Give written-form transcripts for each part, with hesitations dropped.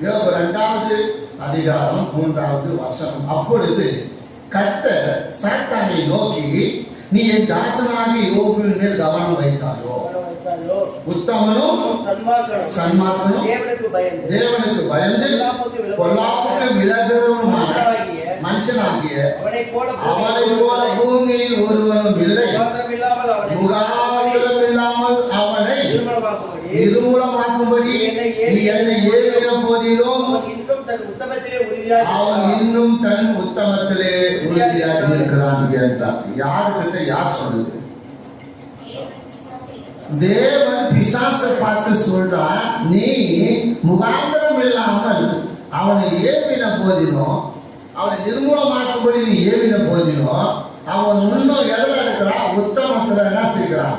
யோபு 2வது அதிகாரம் 3வது வசனம். அப்பொழுது கர்த்தர் சாத்தானை நோக்கி, நீ என் தாசனாகி யோபுவின் மேல் கவனம் வைத்தாயோ? உத்தமனும் சன்மார்க்கனும் தேவனுக்கு பயந்து பொல்லாப்புக்கு விலகுவனுமான மனுஷனாகிய அவனை போல பூமியில் ஒருவனும் இல்லை. முகாந்திரம் இல்லாமல் அவனை நிர்மூலமாக்கும்படி நீ என்னை ஏவின போதிலும் அவன் இன்னும் தன் உத்தமத்திலே உறுதியாக இருக்கிறான் என்றார். யாருக்கிட்ட யார் சொல்லுது? தேவன் பிசாசை பார்த்து சொல்றான், நீ முகாந்திரம் இல்லாமல் அவனை ஏவின போதிலும், அவனை நிர்மூலமாக்கும்படி நீ ஏவின போதிலும், அவன் இன்னும் எதில் இருக்கிறான்? உத்தமத்துல என்ன செய்கிறான்?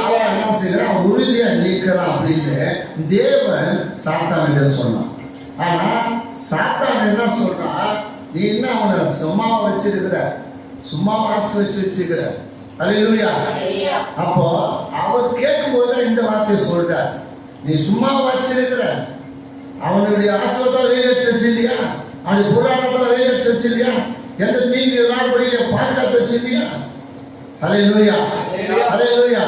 அவன் என்ன செய்கிறான்? அவன் உறுதியா நிற்கிறான் அப்படின்னு தேவன் சாத்தானிட்ட சொன்னான். ஆனா சாத்தான் என்ன சொல்றான்? நீ என்ன அவனை சும்மா வச்சிருக்கிற, சும்மா மாசு வச்சிருக்கிற. அல்லேலூயா. அப்போ அவர் கேட்கும்போது இந்த வார்த்தையை சொல்றார், நீ சும்மா வச்சிருக்கிற, அவனுடைய ஆசீர்வாதம் வெளியேற்று இல்லையா, அவனுடைய பொருளாதாரத்தில் வெளியேற்று இல்லையா, எந்த தீங்கு எல்லாருடைய பாதுகாத்து வச்சு இல்லையா. அல்லேலூயா, அல்லேலூயா.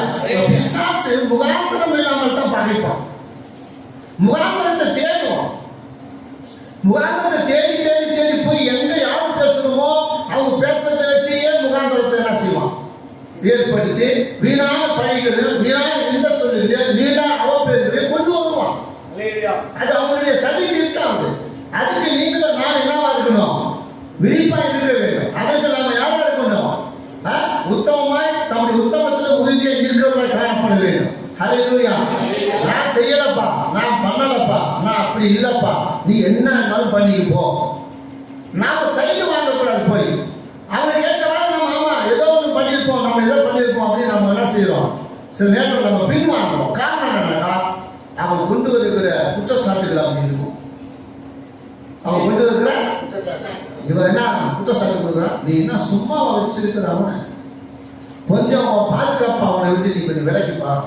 பிசாசு முகாந்திரம் இல்லாமல் தான் பாதிப்பான். முகாந்திரத்தை தேடுவோம், முகாந்திரத்தை தேடி தேடி தேடி போய் எங்க யாரும் பேசணுமோ அவங்க பேசுறதை வச்சு முகாந்திரத்தை என்ன செய்வான்? ஏற்படுத்தி வீணான பழிகள், வீணான இந்த சொல்லுங்க, வீணான அவப்பேர்களை கொண்டு வருவான். அது அவனுடைய சதி திட்டம். அதுக்கு நீங்களும் நான் என்னவா இருக்கணும்? விழிப்பா இருக்க வேண்டும். அதுக்கு நாம யாரா இருக்கணும்? உத்தமமாய் தம்முடைய உத்தமத்தில் உறுதியாக இருக்கிறவர்களாய் காணப்பட வேண்டும். ஹல்லேலூயா. நான் செய்யலப்பா, நான் பண்ணலப்பா, நான் அப்படி இல்லப்பா, நீ என்ன பண்ணிக்கு போ. நாம சைடு வாங்கக்கூடாது. போய் அவனை ஏற்றவாறு நம்ம ஆமா ஏதோ ஒன்று பண்ணியிருப்போம், நம்ம ஏதோ பண்ணியிருப்போம் அப்படின்னு நம்ம என்ன செய்யறோம்? சில நேரத்தில் நம்ம பின் வாங்குறோம். காரணம் என்னன்னா, அவன் கொண்டு வருகிற குற்றச்சாட்டுகள் அப்படி இருக்கும். அவன் கொண்டு வருகிற இவன் என்ன குற்றச்சாட்டு கொடுக்குறான்? நீ என்ன சும்மா வச்சிருக்கிற, அவனை கொஞ்சம் பாதுகாப்பா அவனை விட்டு நீ கொஞ்சம் விலைக்கு பாரு.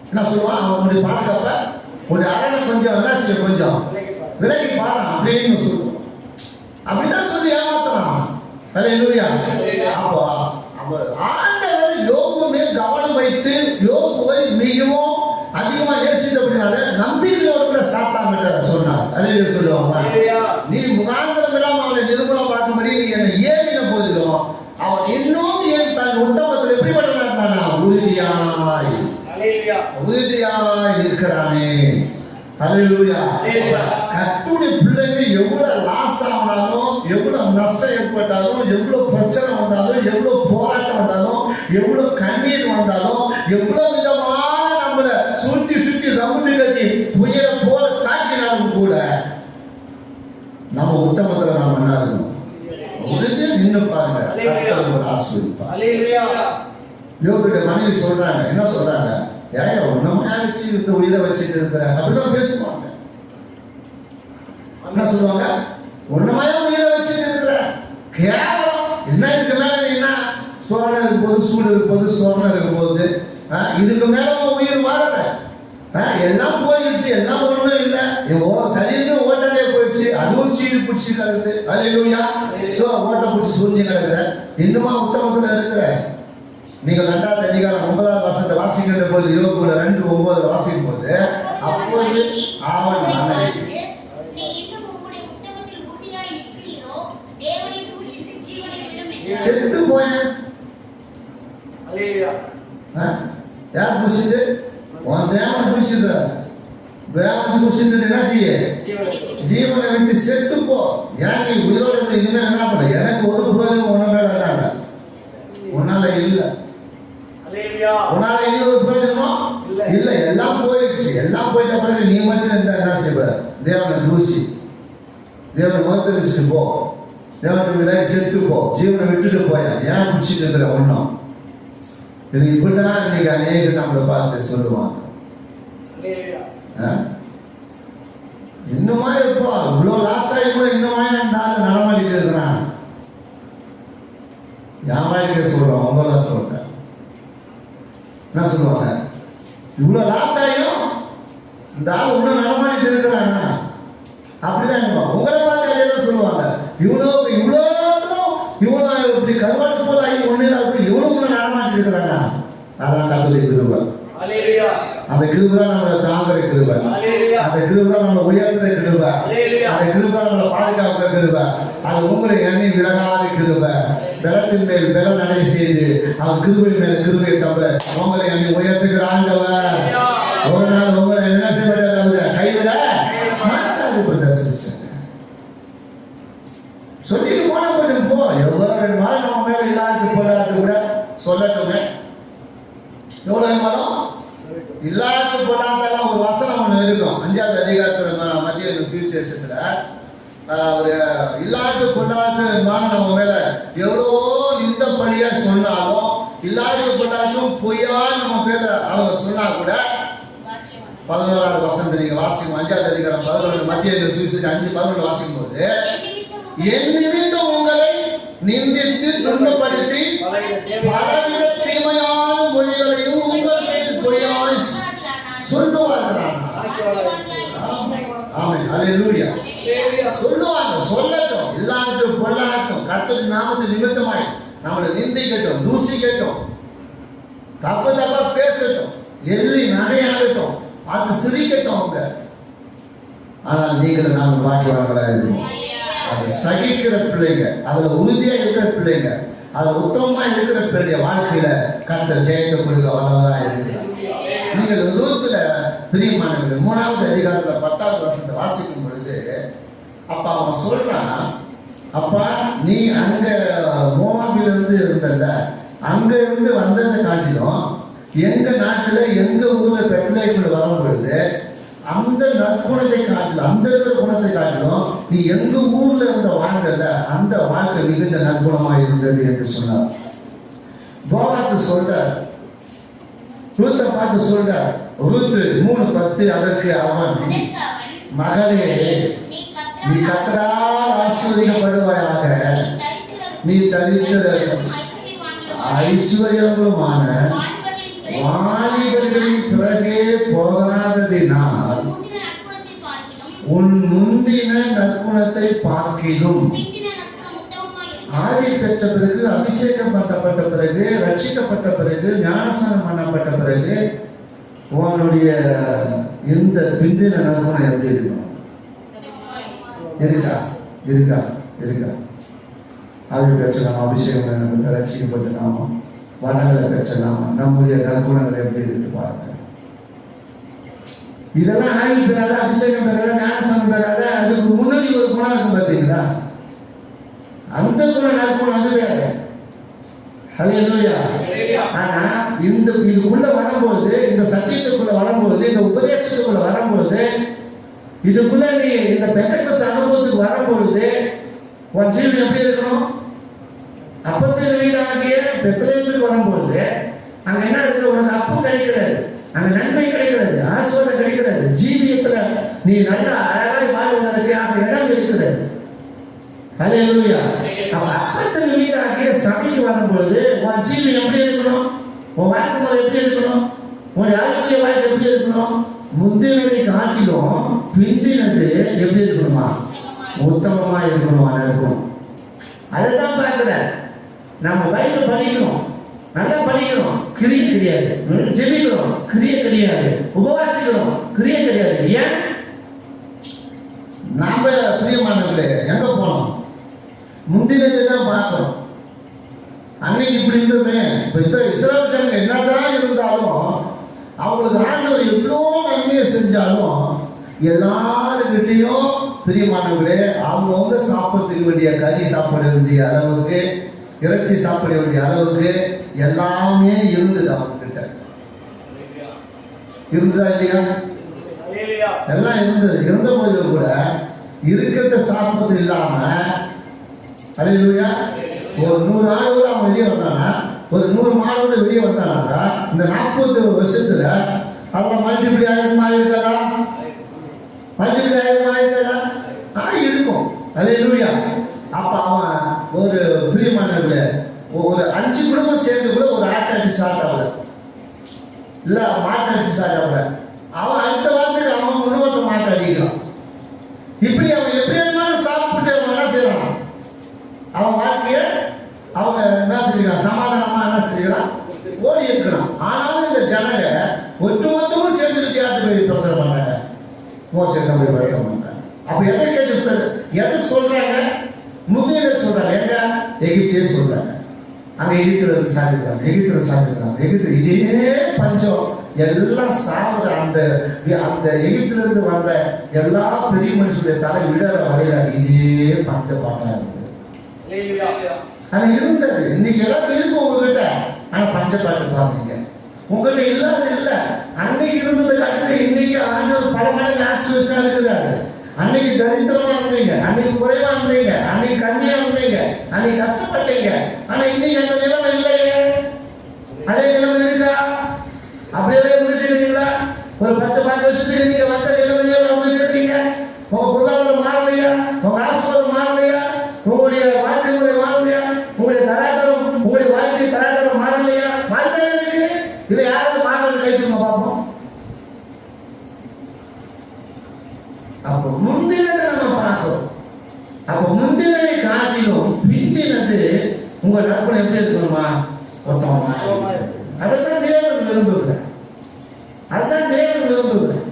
என்ன சொல்லுவான்? அவனுடைய பாதுகாப்ப உன்னுடைய அரணை கொஞ்சம் என்ன செய்ய, கொஞ்சம் விலைக்கு பாரு அப்படின்னு சொல்லுவான். அப்படிதான் சொல்லி ஏமாத்துறான். அல்லேலூயா. அப்போ அவர் ஆண்டவர் யோபு மேல் கவனம் வைத்து யோபுவை மிகவும் அதிகமா நேசித்தபடினால நம்பிக்கையோடு கூட சாத்தான்கிட்ட சொன்னார். அல்லேலூயா சொல்லுவாங்க. நீ முகாந்திரம் இல்லாம அவனை நிர்மூலமாக்கும்படி நீ என்னை ஏவின போதிலும் அவன் இன்னும் என் தன் உத்தமத்தில் எப்படிப்பட்டனா இருந்தானா? உறுதியாய், உறுதியாய் இருக்கிறானே. அல்லேலூயா. கர்த்தருடைய பிள்ளைங்க எவ்வளவு லாஸ் ஆனாலும், எவ்வளவு நஷ்டம் ஏற்பட்டாலும், எவ்வளவு பிரச்சனை வந்தாலும், எவ்வளவு போராட்டம் வந்தாலும், எவ்வளவு கண்ணீர் வந்தாலும், எவ்வளவு விதமான நம்மளை சுத்தி சுத்தி ரவுண்டு கட்டி புயல போல தாக்கினாலும் கூட நம்ம உத்தமத்துல நாம என்ன இருக்கணும்? உறுதியா நின்று பாருங்க. கர்த்தர் ஆசீர்வதிப்பார். யோபுடைய மனைவி சொல்றாங்க, என்ன சொல்றாங்க? ஏன் ஒன்னமா வச்சு இந்த உயிரை வச்சுட்டு இருக்கிற, அப்படிதான் பேசுவாங்க. என்ன சொல்லுவாங்க? ஒன்னமாயா உயிரை வச்சுட்டு இருக்கிற, கேவலம். என்ன இதுக்கு மேல என்ன சோழனை இருக்கும் போது, சூடு இருக்கும் போது, சோழனை இருக்கும் போது, இதுக்கு மேல உயிர் வாழற, எல்லாம் போயிடுச்சு, எல்லாம் ஒண்ணும் இல்லை, சரீரம் ஓட்டலே போயிடுச்சு, அதுவும் சீடு பிடிச்சி கிடக்குது. அல்லேலூயா. சோ ஓட்ட பிடிச்சி சூழ்ச்சி கிடக்குற, இன்னுமா உத்தமத்துல இருக்கிற. நீங்கள் 2வது அதிகாரம் 9வது வசனத்தை வாசிக்கின்ற போது, யோபுல 2:9 வாசிக்கும் போது, அப்பொழுது அவன் மனைவி செத்து போயேன். யார் பூசிட்டு? உன் தேவன் பூசிட்டு. தேவன் பூசிட்டு என்ன செய்ய? ஜீவனை விட்டு செத்து போ. ஏன் நீ உயிரோட இனிமே என்ன பண்ண? எனக்கு ஒரு பிரயோஜனம் ஒண்ணு மேல இல்ல, உன்னால இல்ல, உன்னால இனி ஒரு பிரயோஜனம் இல்ல. எல்லாம் போயிடுச்சு. எல்லாம் போயிட்ட பிறகு நீ மட்டும் இருந்தா என்ன செய்வ? தேவனை தூசி, தேவனை மறுத்து வச்சுட்டு போ, தேவனை விட செத்து போ, ஜீவனை விட்டுட்டு போய. ஏன் பிடிச்சிட்டு இருக்கிற ஒன்றும் இது? இப்படிதான் இன்னைக்கு அநேக நம்மளை பார்த்து சொல்லுவாங்க. இன்னுமா இருப்பா, இவ்வளவு லாஸ் ஆகி கூட இன்னுமா இருந்தாலும் நடமாடிட்டு இருக்கிறான். என் வாழ்க்கை சொல்றோம், உங்களா சொல்றேன். என்ன சொல்லுவாங்க? இவ்வளவு லாஸ் ஆகியும் இந்த ஆள் இன்னும் நடமாடிட்டு இருக்கிறான்னா அப்படிதான் இருக்கும். உங்களை பார்த்து அதே தான் சொல்லுவாங்க. இவ்வளோ இப்படி கருவாட்டு போல ஆகி ஒண்ணு இல்லாத இவ்வளோ உங்களை நடமாட்டி இருக்கிறாங்க. அதான் கர்த்தருடைய கிருபை. அந்த கிருபை தான் நம்மளை தாங்குற கிருபை. அந்த கிருபை தான் நம்மளை உயர்த்துற கிருபை. அந்த கிருபை தான் நம்மளை பாதுகாக்கிற கிருபை. அது உங்களை எண்ணி விலகாத கிருபை. பலத்தின் மேல் பலம் நடை செய்து அவர் கிருபை மேல கிருபையை தவிர உங்களை எண்ணி உயர்த்துகிற ஆண்டவர். ஒரு நாள் உங்களை என்ன செய்ய கைவிட மாட்டாது. சொல்லிட்டு போன கொஞ்சம் போ. எவ்வளவு ரெண்டு நாள் நம்ம மேல இல்லாத போடாது கூட சொல்லட்டுமே. எவ்வளவு வேணும் இல்லாத போடாதெல்லாம் ஒரு வசனம் ஒண்ணு இருக்கும். 5வது அதிகாரத்துல மத்திய சுவிசேஷத்துல ஒரு இல்லாத பொல்லாத நம்ம மேல எவ்வளவோ இந்த படியா சொன்னாலும் இல்லாத பொல்லாதும் பொய்யா நம்ம மேல அவங்க சொன்னா கூட 11வது வசனம் நீங்க வாசிக்கும். 5வது அதிகாரம் 11 மத்திய சுவிசேஷம் 5:11 வாசிக்கும் போது, என் நிமித்தம் உங்களை நிந்தித்து துன்பப்படுத்தி பலவித தீமையான மொழிகளையும் உங்கள் மேல் பொய்யாய் சொல்லுவார்கள். ஆமென், அல்லேலூயா. சொல்லுவாங்க, சொல்லட்டும், இல்லாத பொல்லாட்டும் கர்த்தருடைய நாமத்து நிமித்தமாய் நம்மளை நிந்திக்கட்டும், தூசிக்கட்டும், தப்பா பேசட்டும், எள்ளி நகையாகட்டும், அது சிரிக்கட்டும் அவங்க. ஆனால் நீங்கள் நாங்கள் பாக்கியவான்களா இருக்கோம். அது சகிக்கிற பிள்ளைங்க, அதுல உறுதியா இருக்கிற பிள்ளைங்க, அதுல உத்தமமா இருக்கிற பிள்ளைங்க வாழ்க்கையில கர்த்தர் ஜெயத்தை கொடுக்க வல்லவரா இருக்கிறார். நீங்கள் ரூத்துல பிரியமானவர்கள் 3வது அதிகாரத்துல 10வது வசனத்தை வாசிக்கும் பொழுது அப்ப அவன் சொல்றான், அப்பா நீ அங்க மோவாபில இருந்து இருந்தல்ல, அங்க இருந்து வந்ததை காட்டிலும் எங்க நாட்டுல எங்க ஊர்ல பெத்தலேக்குள்ள வரும் பொழுது அந்த நற்குணத்தை காட்டிலும், அந்த இருக்கிற குணத்தை காட்டிலும் நீ எங்க ஊர்ல இருந்த வாழ்ந்தல்ல அந்த வாழ்க்கை மிகுந்த நற்குணமா இருந்தது என்று சொன்னார். போவாஸ் சொல்றார், ரூத்தை பார்த்து சொல்றார். ரூத்து 3:10 அதற்கு அவன், மகளே நீ கர்த்தரால் ஆசீர்வதிக்கப்படுவாயாக, நீ தரித்திர ஐஸ்வர்யங்களுமான வாலிபர்களின் பிறகே போகாததினால் உன் முந்தின நற்குணத்தை பார்க்கிலும், ஆவி பெற்ற பிறகு, அபிஷேகம் பண்ணப்பட்ட பிறகு, ரட்சிக்கப்பட்ட பிறகு, ஞானஸ்நானம் பண்ணப்பட்ட பிறகு உன்னுடைய இந்த பிந்தின நற்குணம் எப்படி இருக்கும்? இருக்கா இருக்கா இருக்கா? ஆவி பெற்ற நாம, அபிஷேகம் பண்ணப்பட்ட, ரட்சிக்கப்பட்ட நாமம், வரங்களை பெற்ற நாம, நம்முடைய நற்குணங்கள் எப்படி இருக்கு பாருங்க. இதெல்லாம் ஆய்வு பெறாத, அபிஷேகம் பெறாத, ஞானஸ்நானம் பெறாத, அதுக்கு முன்னாடி ஒரு குணம் இருக்கும் பார்த்தீங்களா? அந்த குணம் நற்குணம் அது வேற. ஹல்லேலூயா. ஆனா இந்த இதுக்குள்ள வரும்போது, இந்த சத்தியத்துக்குள்ள வரும்போது, இந்த உபதேசத்துக்குள்ள வரும்போது, இதுக்குள்ள நீ இந்த பெந்தெக்கோஸ்து அனுபவத்துக்கு வரும்பொழுது உன் ஜீவன் எப்படி இருக்கணும்? அப்பத்தின் வீடாகிய பெத்லகேமுக்கு வரும்பொழுது அங்க என்ன இருக்கு? உனக்கு அப்பம் கிடைக்கிறது, அங்க நன்மை கிடைக்கிறது, ஆசீர்வாதம் கிடைக்கிறது, ஜீவியத்துல நீ நல்லா அழகாய் வாழ்வதற்கு அங்க இடம் இருக்கிறது. ஹல்லேலூயா. அவன் அப்பத்தின் வீடாகிய சபைக்கு வரும்பொழுது உன் ஜீவன் எப்படி இருக்கணும்? உன் வாழ்க்கை முறை எப்படி இருக்கணும்? உன் ஆரோக்கிய வாழ்க்கை எப்படி இருக்கணும்? முந்தினதை காட்டிலும் பிந்தினது எப்படி இருக்கணுமா? உத்தமமா இருக்கணுமா இருக்கும். அதைத்தான் பார்க்கல. நம்ம பைபிள் படிக்கிறோம், நல்லா படிக்கிறோம், கிரியை கிடையாது. ஜெபிக்கிறோம், கிரியை கிடையாது. உபவாசிக்கிறோம், கிரியை கிடையாது. ஏன்? நாம பிரியமானவர்களே எங்க போனோம்? முந்தினதை தான் பார்க்கிறோம். அன்னைக்கு இப்படி இருந்தோமே. இப்ப இந்த இஸ்ரவேல் ஜனங்க என்னதான் இருந்தாலும், அவங்களுக்கு ஆண்டவர் எவ்வளோ நன்மையை செஞ்சாலும், எல்லாருக்கிட்டையும் பிரியமானவர்களே அவங்கவுங்க சாப்பிடத்துக்கு வேண்டிய கறி சாப்பிட வேண்டிய அளவுக்கு, இறைச்சி சாப்பிட வேண்டிய அளவுக்கு எல்லாமே இருந்தது. அவங்க கிட்ட இருந்ததா இல்லையா? எல்லாம் இருந்தது. இருந்த போதிலும் கூட இருக்கிறத சாப்பிட்றது இல்லாம, அல்லேலூயா, ஒரு 100 ஆடுகளோட அவன் வெளியே வந்தானா, ஒரு 100 மாடோட வெளியே வந்தானாக்கா இந்த 40 வருஷத்துல அதில் மல்டிபிளி ஆயிரமா இருக்காதா? மல்டிபிளி ஆயிரமா இருக்காதா? இருக்கும். அல்லேலூயா. அப்ப அவன் ஒரு பிரியமானவர்கள ஒரு 5 குடும்பம் சேர்ந்து கூட ஒரு ஆட்டடிச்சு சாப்பிட்டாங்க, இல்ல மாட்டடிச்சு சாப்பிட்டாங்க. அவன் அடுத்த வாரத்துக்கு அவன் இன்னொருத்த மாட்டை அடிக்கிறான். இப்படி அவன் எப்படி வேணுமாலும் சாப்பிட்டு அவன் என்ன செய்யறான், அவன் வாழ்க்கைய அவங்க என்ன செய்யறான், சமாதானமா என்ன செய்யறான், ஓடி இருக்கிறான். ஆனாலும் இந்த ஜனங்க ஒட்டுமொத்தமும் சேர்ந்து வித்தியாசத்தை போய் பிரச்சனை பண்ணாங்க, மோசத்தை போய் பிரச்சனை பண்ணாங்க. அப்ப எதை கேட்டு எதை சொல்றாங்க, முந்தைய சொல்றாங்க, எங்க எகிப்தியே சொல்றாங்க. அங்க எகிப்துல சாதிக்கிறாங்க, எகிப்துல சாதிக்கிறாங்க, எகிப்து இதே பஞ்சம் எல்லாம் சாப்பிட அந்த அந்த எகிப்துல இருந்து வந்த எல்லா பெரிய மனுஷனுடைய தலை விடற வரையில இதே பஞ்ச பாட்டா இருக்கு. ஆனா இருந்தது, இன்னைக்கு எல்லாம் இருக்கும் உங்ககிட்ட. ஆனா பஞ்ச பாட்டு பாருங்க உங்ககிட்ட இல்லாத இல்ல. அன்னைக்கு இருந்தது காட்டுல இன்னைக்கு ஆண்டவர் பல மடங்கு ஆசீர்வச்சா இருக்கிறாரு. அன்னைக்கு தரித்திரமா இருந்தீங்க, அன்னைக்கு குறைவா இருந்தீங்க, அன்னைக்கு கம்மியா இருந்தீங்க, அன்னைக்கு கஷ்டப்பட்டீங்க. ஆனா இன்னைக்கு அந்த நிலைமை இல்லையே. அதே நிலைமை இருக்கா? அப்படியே விட்டுட்டீங்களா? ஒரு 10-15 வருஷத்துக்கு நீங்க வந்த நிலைமையே விட்டுட்டீங்க. உங்க பொருளாதாரம் மாறலையா? உங்க ஆசீர்வாதம் மாறலையா? உங்களுடைய வாழ்க்கை முறை மாறலையா? உங்களுடைய தராதரம், உங்களுடைய வாழ்க்கை தராதரம் மாறலையா? மாறித்தானே இருக்கு. இதுல யாராவது மாறல் கைத்துங்க பார்ப்போம். அப்போ முந்தினதை நம்ம பார்க்கிறோம். அப்போ முந்தினதை காட்டிலும் பிந்தினது உங்க நற்பணம் எப்படி இருக்கணுமா? ஒருத்தவங்க அதைத்தான் தேவன் விரும்புகிறார். அதுதான் தேவன் விரும்புகிறார்.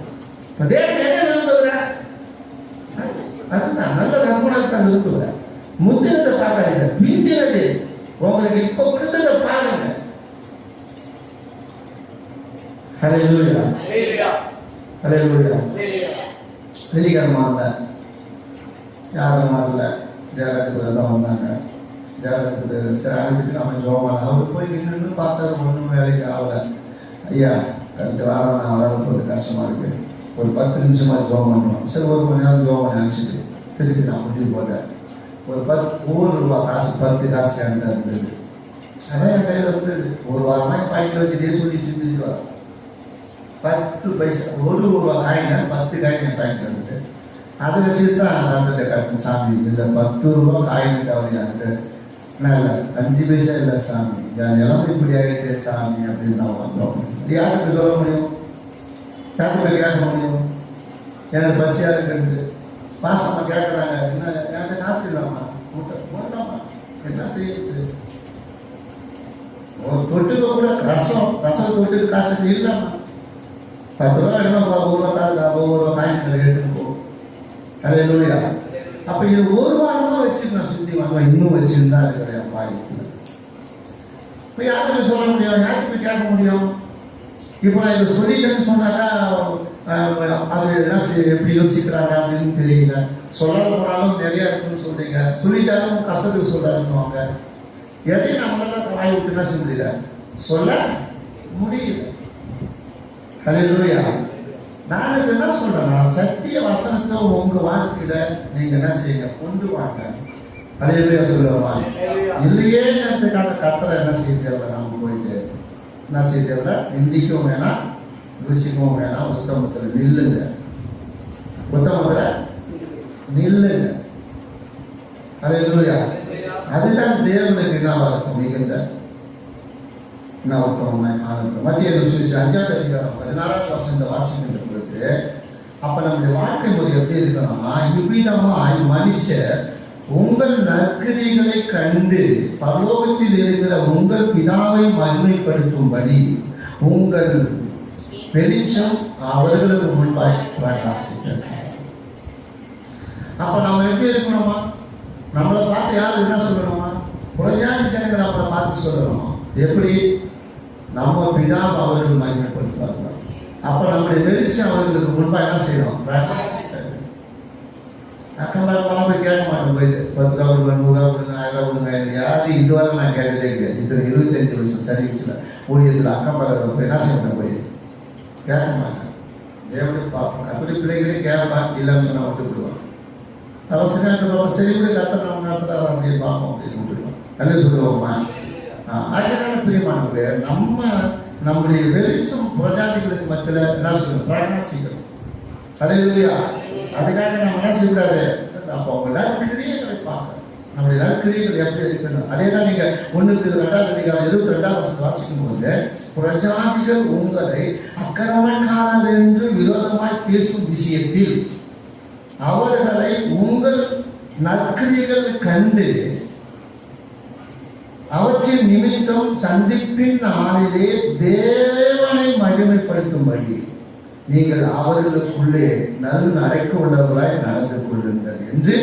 தேவன் எதை விரும்புகிறார்? அதுதான் நல்ல நற்பணத்தை தான் விரும்புகிறார். முந்தினதை பார்க்காதீங்க, பிந்தினது உங்களுக்கு இப்ப கொடுத்ததை பாருங்க. ஹல்லேலூயா, ஹல்லேலூயா. வெள்ளிக்கிழமை வந்தார், யாரும் வரல, ஜெயலலிதா தான் வந்தாங்க. ஜெயலலிதா அனுப்பிட்டு நம்ம ஜோமான அவர் போய் நின்று பார்த்தாரு, ஒன்றும் வேலைக்கு ஆகல. ஐயா அடுத்த வாரம் நான் வராது போது கஷ்டமா இருக்கு, ஒரு 10 நிமிஷமா ஜோம் பண்ணுவோம். சரி, ஒரு மணி நேரம் ஜோம் பண்ணி அனுப்பிச்சிட்டு திருப்பி நான் முடிவு போட்டேன். ஒரு 1 ரூபா காசு, 10 காசு என்கிட்ட இருந்தது. அதான் என் கையில் இருந்தது. ஒரு வாரமாக பாக்கெட் வச்சுட்டே சொல்லி செஞ்சுட்டு வர 10 பைசா, 1 ரூபா காயினா 10 காயின் என் பாக்கெட் இருந்தது. அதை வச்சுட்டு தான் அந்த கட்டணும் சாமி. இந்த 10 ரூபா காயின் தவறியாங்க இல்லை, 5 பைசா இல்லை சாமி, எல்லாம் இப்படி ஆகிட்டே சாமி அப்படின்னு நான் வந்தோம். யாருக்கு சொல்ல முடியும்? யாருக்கு கேட்க முடியும்? எனக்கு பசியாக இருக்கிறது, பாசமாக கேட்குறாங்க, என்ன எனக்கு காசு இல்லாமா, மூட்டாமா என்ன செய்யுது? ஒரு தொட்டுக்கு கூட ரசம் தொட்டுக்கு காசு இல்லாமா, 10 ரூபா என்ன, 1 ரூபா தான், 1 ரூபா காயின் எடுத்துன்னு போகும். ஹல்லேலூயா. அப்ப இது 1 வாரமா வச்சு நான் சுத்தி வாங்க, இன்னும் வச்சிருந்தா இருக்கிற வாய்ப்பு. இப்போ யாருக்கு சொல்ல முடியும்? யாருக்கு கேட்க முடியும்? இப்போ நான் இதை சொல்லிட்டேன்னு சொன்னாக்கா அது என்ன எப்படி யோசிக்கிறாங்க அப்படின்னு தெரியல. சொல்லாத போனாலும் நிறைய இருக்குன்னு சொல்றீங்க, சொல்லிட்டாலும் கஷ்டத்துக்கு சொல்லாதுன்னுவாங்க. எதையும் நம்மளால வாய் விட்டு என்ன செய்ய முடியல, சொல்ல முடியல. ஹல்லேலூயா. நான் என்ன சொல்றேன்னா, சத்திய வசனத்தை உங்க வாழ்க்கையில நீங்க என்ன செய்யுங்க, கொண்டு வாங்க. ஹல்லேலூயா சொல்லுவா. இல்லையே கத்தரை என்ன செய்ய தேவை, நாம போயிட்டு என்ன செய்ய தேவை, நிந்திக்கவும் வேணாம், ருசிக்கவும் வேணாம், உத்தமத்தில் நில்லுங்க, உத்தமத்துல நில்லுங்க. ஹல்லேலூயா. அதுதான் தேவனுக்கு என்னவா இருக்கும், மிகுந்த என்ன உத்தமமாய். மத்திய சுவிசேஷம் 5ஆம் அதிகாரம் 14ஆம் வசனத்தை வாசிக்கின்ற பொழுது, அப்ப நம்முடைய வாழ்க்கை முறை எப்படி இருக்கணும்னா, இவ்விதமாய் மனுஷர் உங்கள் நற்கிரிகளை கண்டு பரலோகத்தில் இருக்கிற உங்கள் பிதாவை மகிமைப்படுத்தும்படி உங்கள் வெளிச்சம் அவர்களுக்கு முன்பாய் பிரகாசிக்கிறது. அப்ப நம்ம எப்படி இருக்கணுமா? நம்மளை பார்த்து யாரும் என்ன சொல்லணுமா? புறஜாதி ஜனங்கள் நம்மளை பார்த்து சொல்லணுமா? எப்படி? நம்ம பிதாவை அவர்கள் மகிமைப்படுத்துவார்கள். அப்ப நம்முடைய வெளிச்சம் அவர்களுக்கு முன்பாக என்ன செய்யணும், பிரகாசிக்கிறது. அக்கம்பரம் போய் கேட்க மாட்டோம், போயிட்டு 10 ரூபா கொடுங்க, 100 ரூபா கொடுங்க, 1000 ரூபா கொடுங்க. யாரும் இதுவரை நான் கேட்டதே இல்லை. இது 25 வருஷம் சர்வீஸ்ல ஊழியத்தில் அக்கம்பரம் போய் என்ன செய்யணும், போய் கேட்க மாட்டேன். எப்படி பார்ப்போம், அப்படி பிள்ளைகளே கேட்பான், இல்லைன்னு சொன்னா விட்டு விடுவான். அவசரம் சரி கூட கத்தனை அப்படின்னு பார்ப்போம் அப்படின்னு விட்டுடுவோம். என்ன சொல்லுவோம்மா? அதனால பிரியமானவர்களே, நம்முடைய வெளிச்சம் புறஜாதிகளுக்கு மத்தியில் என்ன சொல்லணும், பிரகாசிக்கணும். ஹல்லேலூயா. அதுக்காக நம்ம என்ன செய்யக்கூடாது, அப்போ அவங்க நற்கிரியைகளை பார்க்கணும். நம்முடைய நற்கிரியைகள் எப்படி இருக்கணும். அதே தான் நீங்க 1:2 வாசிக்கும் போது, புறஜாதிகள் உங்களை அக்கிரமக்காரர் என்று விரோதமாய் பேசும் விஷயத்தில் அவர்களை உங்கள் நற்கிரியைகள் கண்டு அவற்றின் நிமித்தம் சந்திப்பின் நாளிலே தேவனை மகிமைப்படுத்தும்படி நீங்கள் அவர்களுக்குள்ளே நல்நடைக்கு உள்ளவர்களாய் நடந்து கொள்ளுங்கள் என்று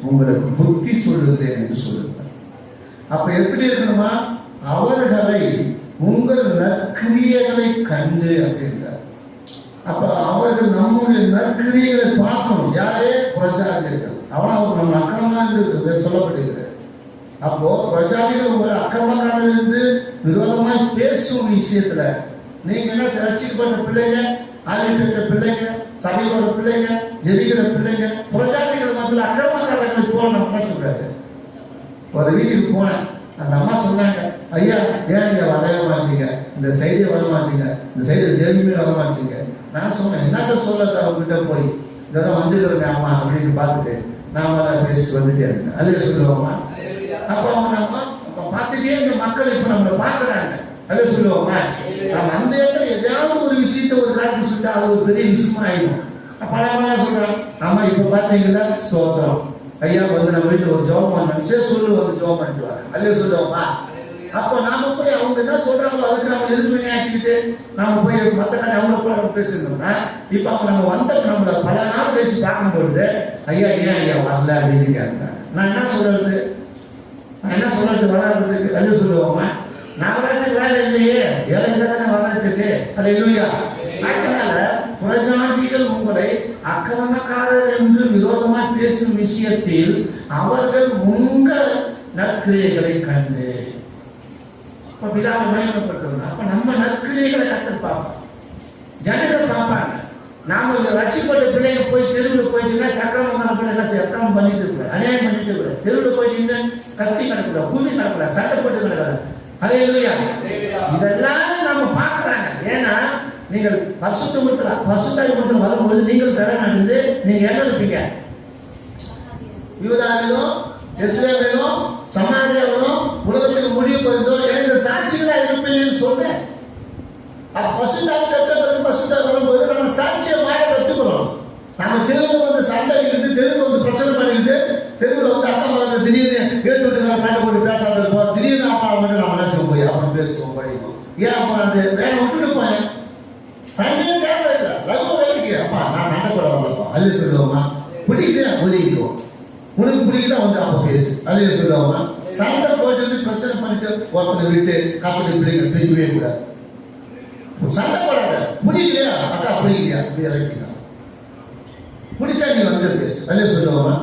உங்களுக்கு புத்தி சொல்லுகிறேன் என்று சொல்லுங்கள். அப்ப எப்படி இருக்கணுமா? அவர்களை உங்கள் நற்கிரியைகளை கண்டு அப்படின்றார். அப்ப அவர்கள் நம்முடைய நற்கிரியைகளை பார்க்கணும். யாரே பிரஜாதிகள், அவன் நம்ம அக்கிரமா என்று சொல்லப்படுகிறது. அப்போ பிரஜாதிகள் உங்களை அக்கிரமக்காரர்கள் என்று விரோதமாய் பேசும் விஷயத்துல நீங்க என்ன ரட்சிக்கப்பட்ட பிள்ளைங்க, ஆகிய பிள்ளைங்க, சபையோட பிள்ளைங்க, ஜெபிக்கிற பிள்ளைங்க, பிரஜாதிகள் மத்தியில் அக்கிரமக்காரர்களை போகணும் என்ன சொல்றாரு? ஒரு வீட்டுக்கு போனேன், அந்த அம்மா சொன்னாங்க, ஐயா ஏன் நீங்க வரவே மாட்டீங்க, இந்த சைடே வர மாட்டீங்க, இந்த சைடு ஜெர்மனி வர மாட்டீங்க. நான் சொன்னேன், என்னத்த சொல்றது அவங்ககிட்ட போய் இதெல்லாம் வந்துருங்க அம்மா அப்படின்னு பார்த்துட்டு நான் பேசி வந்துட்டே இருந்தேன். அதுவே சொல்லுவோம்மா. அப்போ அவங்க அம்மா பார்த்துட்டே இந்த மக்கள் இப்ப நம்மளை பார்க்கறாங்க. அதுவே சொல்லுவோம்மா. நம்ம அந்த இடத்துல எதாவது ஒரு விஷயத்த ஒரு காரணம் சொல்லிட்டு அது ஒரு பெரிய விஷயமா ஆயிடும். அப்ப நான் சொல்றேன், ஆமா இப்ப பாத்தீங்களா சோதரம் ஐயா வந்து நம்ம வீட்டுல ஒரு ஜோபம் பண்ணு சொல்லு வந்து ஜோபம் பண்ணிட்டு வாங்க. அதுவே சொல்லுவோம்மா. அப்போ நாம போய் அவங்க என்ன சொல்றாங்களோ அதுக்கு நம்ம எதிர்ப்பு ஆக்கிட்டு நாம போய் மற்ற கதை அவங்க கூட பேசணும்னா இப்ப அவங்க நம்ம வந்த நம்மள பல நாள் கழிச்சு பார்க்கும் பொழுது ஐயா ஏன் ஐயா வரல அப்படின்னு கேட்கிறாங்க. நான் என்ன சொல்றது வராதுக்கு அது சொல்லுவோமா? நான் வளர்த்துக்கு வேலை இல்லையே, ஏழை தானே வளர்த்துக்கு. அது இல்லையா? அதனால புறஜாதிகள் உங்களை அக்கிரமக்காரர் என்று விரோதமாக பேசும் விஷயத்தில் அவர்கள் உங்கள் நற்கிரியைகளை கண்டு பிதாவை மகிமைப்படுத்தணும். அப்ப நம்ம நற்கிரியைகளை கத்து பார்ப்போம், ஜனங்கள் பார்ப்பாங்க. நாம இந்த ரட்சிப்பட்ட பிள்ளைங்க போய் தெருவில் போயிட்டீங்கன்னா சக்கரமாக என்ன அக்கிரமம் பண்ணிட்டு இருக்க, அநியாயம் பண்ணிட்டு இருக்க, தெருவில் போயிட்டீங்கன்னா கத்தி கிடக்கூடாது, கூலி கிடக்கூடாது, சட்டப்பட்டு கிடக்கூடாது. அதே இல்லையா? இதெல்லாம் நாம பார்க்கறாங்க. ஏன்னா நீங்கள் பசுத்தாய் கொடுத்து வரும்பொழுது நீங்கள் கடன் அடைந்து நீங்க என்ன இருப்பீங்க? யூதாவிலும் எஸ்ரேலிலும் சமாரியாவிலும் உலகத்துக்கு முடிவு போயிருந்தோ எனக்கு சாட்சிகளா இருப்பீங்கன்னு சொல்றேன். பசுத்தாய் கற்ற பிறகு பசுத்தாய் வரும்போது நம்ம சாட்சியை மாற கற்றுக்கணும். நம்ம தெருவில் வந்து சண்டை இருந்து தெருவில் வந்து பிரச்சனை பண்ணிட்டு தெருவில் வந்து அக்கா மகன் திடீர்னு ஏற்று விட்டு சண்டை போட்டு பேசாத இருப்போம். திடீர்னு அப்பா மட்டும் நம்ம என்ன போய் அப்புறம் பேசுவோம் படிப்போம். ஏன் அப்போ அந்த வேலை விட்டுட்டு போயேன் சண்டையே தேவையில்லை, லவ் வேலைக்கு அப்பா நான் சண்டை போட வரலப்பா அதுவே சொல்லுவோமா? பிடிக்கல ஒதுக்கிடுவோம், உனக்கு பிடிக்கல வந்து அப்போ பேசு அதுவே சொல்லுவோமா? சண்டை போட்டு பிரச்சனை பண்ணிட்டு ஒருத்தனை விட்டு காப்பீட்டு பிள்ளைங்க பிரிக்கவே கூடாது. சண்டை போடாத, பிடிக்கலையா அக்கா பிடிக்கலையா அப்படி இறக்கிக்கலாம், பிடிச்சா நீ வந்து பேசு அதுவே சொல்லுவோமா?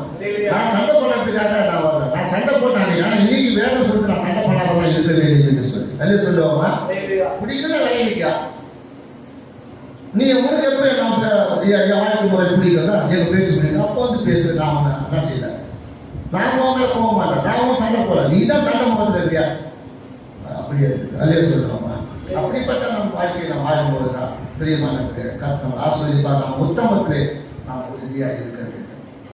நான் சண்டை போடுறதுக்காக நான் வரல, நான் சண்டை போட்டாங்க ஆனா இன்னைக்கு வேலை சொல்லிட்டு நான் சண்டை பண்ணாதவங்க இருக்கிறேன் சொல்லி அதுவே சொல்லுவோமா? பிடிக்கல விளையாடிக்கா நீ உங்களுக்கு எப்போ என் வாழ்க்கை முறை பிடிக்கிறதா எங்க பேச்சு பிடிக்கும் அப்போ வந்து பேசு. நான் என்ன செய்யல, நான் உங்களை போக மாட்டேன், நான் சண்டை போட, நீ தான் சண்டை போகிறது இல்லையா? அப்படியே இருக்கு அதுவே சொல்லுவோமா? அப்படிப்பட்ட நம்ம வாழ்க்கையை நம்ம வாழும்போது தான் பிரியமான கர்த்தர் ஆசீர்வதிப்பார். நம்ம உத்தமத்திலே நாம் உறுதியாக இருக்க